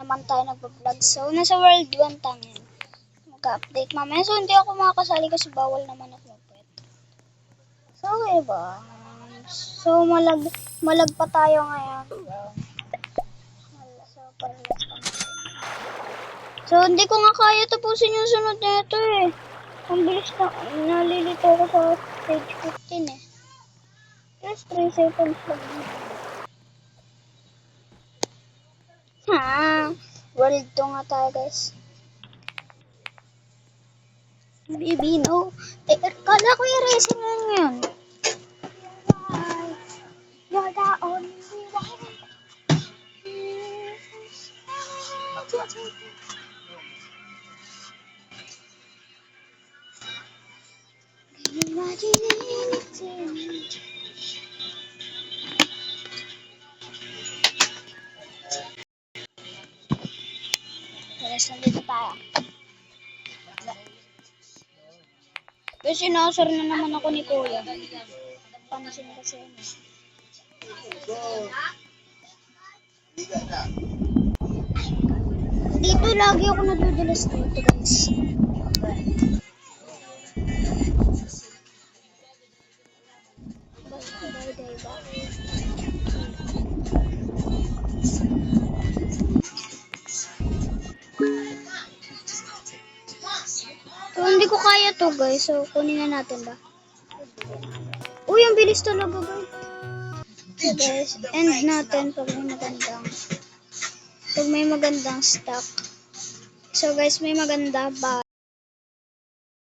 naman tayo nag-vlog. So, nasa World 1 tayo. Mag-update mamaya. So, hindi ako makakasali kasi bawal naman ako mag-pet. So, okay ba? So, malag pa tayo ngayon. So, hindi ko nga kaya tapusin yung sunod na ito eh. Ang bilis na, nalilito ko sa stage 15 eh. Just 3 seconds lang. World 2 nga tayo guys. Baby, no. Kala ko yung racing na yun. You're the only one. Imagine anything. Guys, nandito tayo. Pero sinasar na naman ako ni Kuya. Pansin kasi ano. Dito lagi ako nadudulas dito guys. So, hindi ko kaya to guys. So, kunin na natin ba? Uy, ang bilis talaga guys. So guys, end natin pag may magandang stock. So guys, may maganda ba?